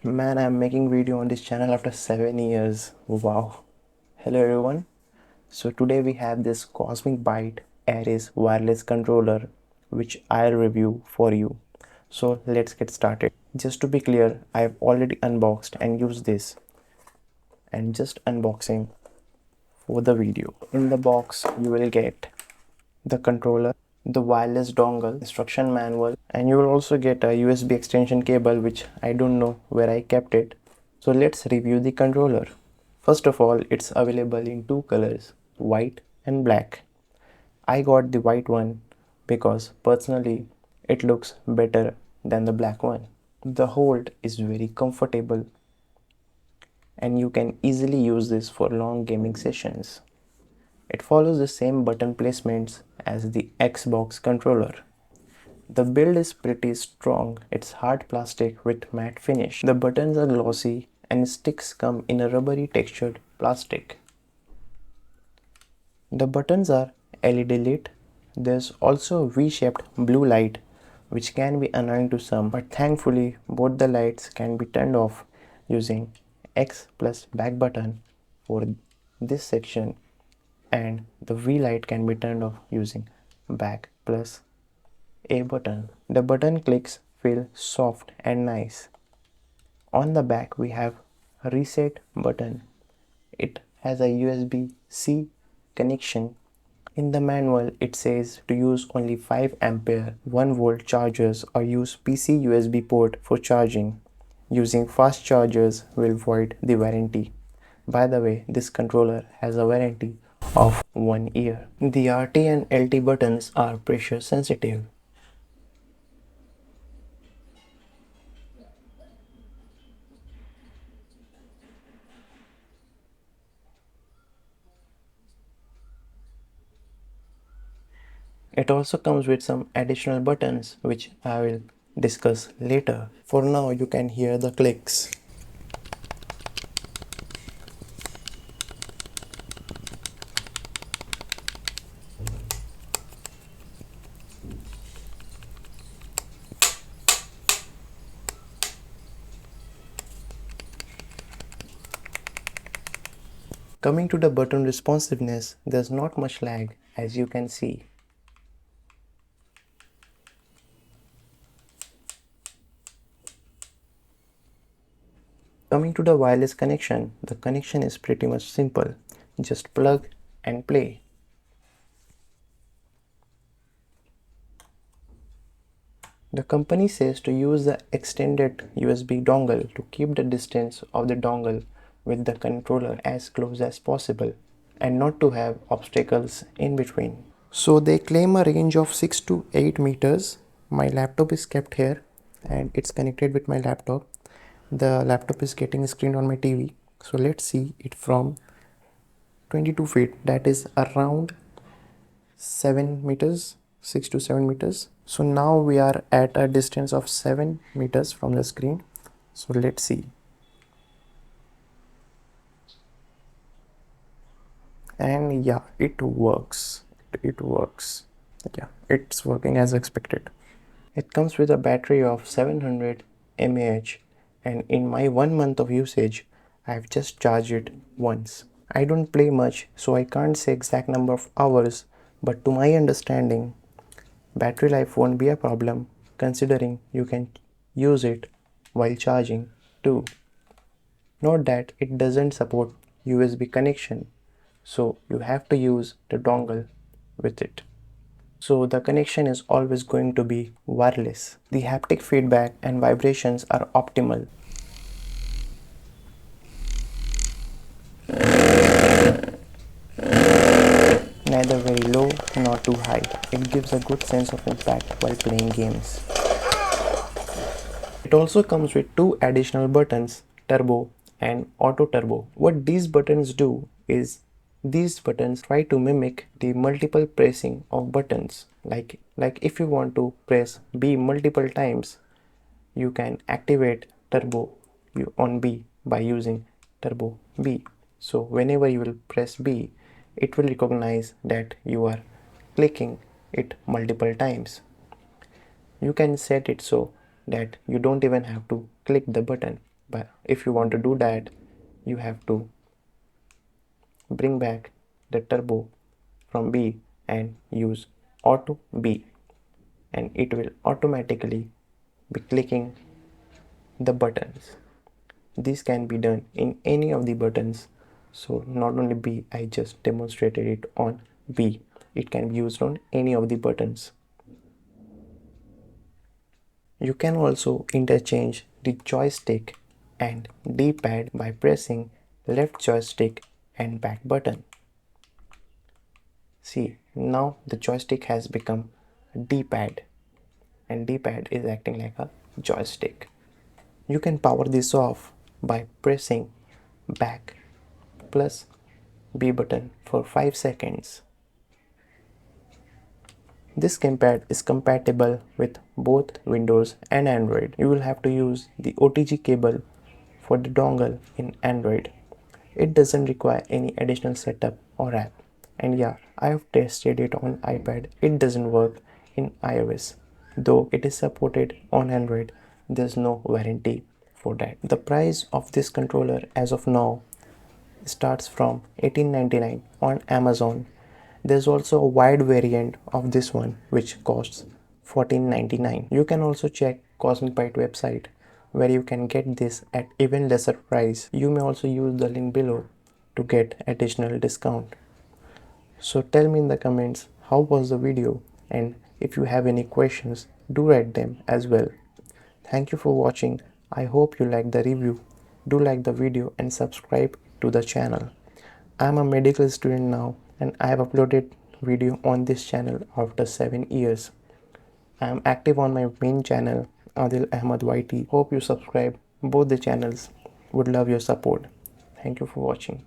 Man, I'm making video on this channel after 7 years. Wow. Hello everyone. So today we have this CosmicByte Aries wireless controller which I'll review for you. So let's get started. Just to be clear, I have already unboxed and used this and just unboxing for the video. In the box you will get the controller, the wireless dongle, instruction manual, and you will also get a USB extension cable which I don't know where I kept it. So let's review the controller. First of all, it's available in two colors, white and black. I got the white one because personally it looks better than the black one. The hold is very comfortable and you can easily use this for long gaming sessions. It follows the same button placements as the Xbox controller. The build is pretty strong. It's hard plastic with matte finish. The buttons are glossy and sticks come in a rubbery textured plastic. The buttons are LED lit. There's also a V-shaped blue light which can be annoying to some, but thankfully both the lights can be turned off using X plus back button for this section, and the V light can be turned off using back plus A button. The button clicks feel soft and nice. On the back we have a reset button. It has a USB-C connection. In the manual it says to use only 5 ampere 1 volt chargers or use PC USB port for charging. Using fast chargers will void the warranty. By the way, this controller has a warranty of 1 year. The RT and LT buttons are pressure sensitive. It also comes with some additional buttons which I will discuss later. For now you can hear the clicks. Coming to the button responsiveness, there's not much lag as you can see. Coming to the wireless connection, the connection is pretty much simple. Just plug and play. The company says to use the extended USB dongle to keep the distance of the dongle with the controller as close as possible and not to have obstacles in between. So they claim a range of 6 to 8 meters. My laptop is kept here and it's connected with my laptop. The laptop is getting screened on my TV. So let's see it from 22 feet, that is around 7 meters, 6 to 7 meters. So now we are at a distance of 7 meters from the screen. So let's see. And yeah, it works. It works. Yeah, it's working as expected. It comes with a battery of 700 mAh, and in my 1 month of usage, I've just charged it once. I don't play much, so I can't say exact number of hours, but to my understanding, battery life won't be a problem considering you can use it while charging too. Note that it doesn't support USB connection, so you have to use the dongle with it. So the connection is always going to be wireless. The haptic feedback and vibrations are optimal. Neither very low nor too high. It gives a good sense of impact while playing games. It also comes with two additional buttons, turbo and auto turbo. What these buttons do is these buttons try to mimic the multiple pressing of buttons. Like if you want to press B multiple times, you can activate turbo on B by using turbo B. So whenever you will press B, it will recognize that you are clicking it multiple times. You can set it so that you don't even have to click the button. But if you want to do that, you have to bring back the turbo from B and use auto B, and it will automatically be clicking the buttons. This can be done in any of the buttons. So not only B, I just demonstrated it on B. It can be used on any of the buttons. You can also interchange the joystick and D-pad by pressing left joystick and back button. See, now the joystick has become D-pad and D-pad is acting like a joystick. You can power this off by pressing back plus B button for 5 seconds. This gamepad is compatible with both Windows and Android. You will have to use the OTG cable for the dongle in Android. It doesn't require any additional setup or app. And yeah, I have tested it on iPad. It doesn't work in iOS. Though it is supported on Android, there's no warranty for that. The price of this controller as of now starts from $18.99 on Amazon. There's also a wide variant of this one which costs $14.99. You can also check CosmicByte website where you can get this at even lesser price. You may also use the link below to get additional discount. So tell me in the comments how was the video, and if you have any questions, do write them as well. Thank you for watching. I hope you liked the review. Do like the video and subscribe to the channel. I am a medical student now and I have uploaded video on this channel after 7 years. I am active on my main channel Adil Ahmed YT. Hope you subscribe both the channels. Would love your support. Thank you for watching.